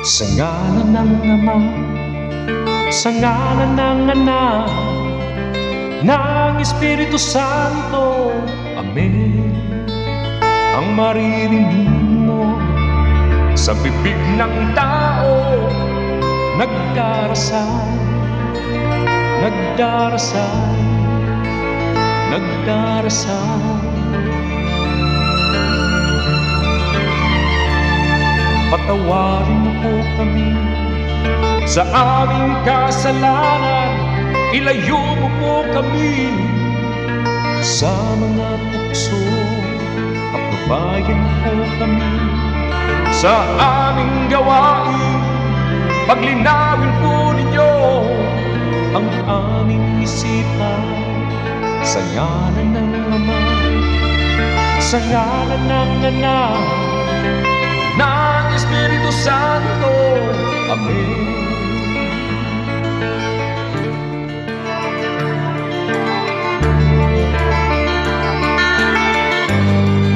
Sa ngalan ng Ama, sa ngalan ng Anak, ng Espiritu Santo. Amen. Ang maririnig mo sa bibig ng tao, nagdarasal, nagdarasal, nagdarasal. Patawarin mo po kami sa aming kasalanan, ilayo mo po kami sa mga tukso, pagbabayan mo po kami sa aming gawain, paglinawin po ninyo ang aming isipan. Sa ngalan ng Ama, sa ngalan ng Anak, ng Espiritu Santo. Amen.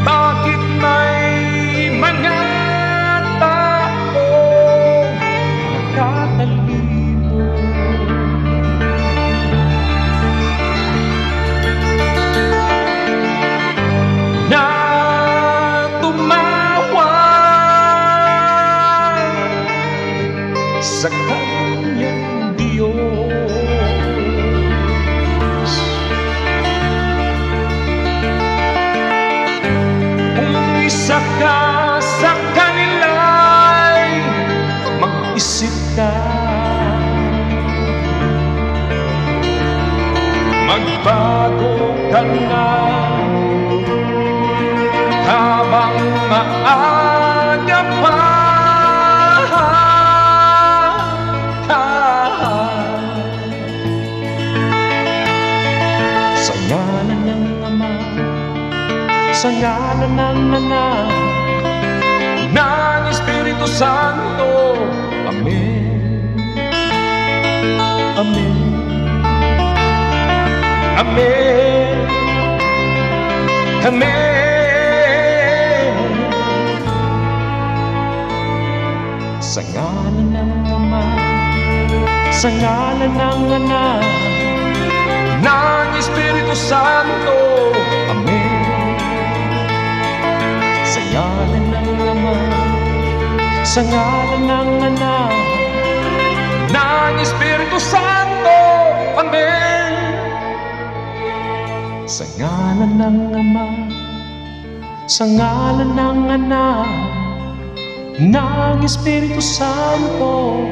Bakit may mga tao nagtatalino? Na sa kanyang Diyos. Kung isa ka sa kanila'y mag-isip ka, magbago ka na habang maaga pa. Sa ngalan ng Ama, sa ngalan ng Anak, ng Espiritu Santo. Amen. Amen. Amen. Amen. Sa ngalan ng Ama, sa ngalan ng Anak, ng Espiritu Santo. Amen. Sa ngalan ng Ama, sa ngalan ng Anak, ng Espiritu Santo. Amen. Sa ngalan ng Ama, sa ngalan ng Anak, ng Espiritu Santo.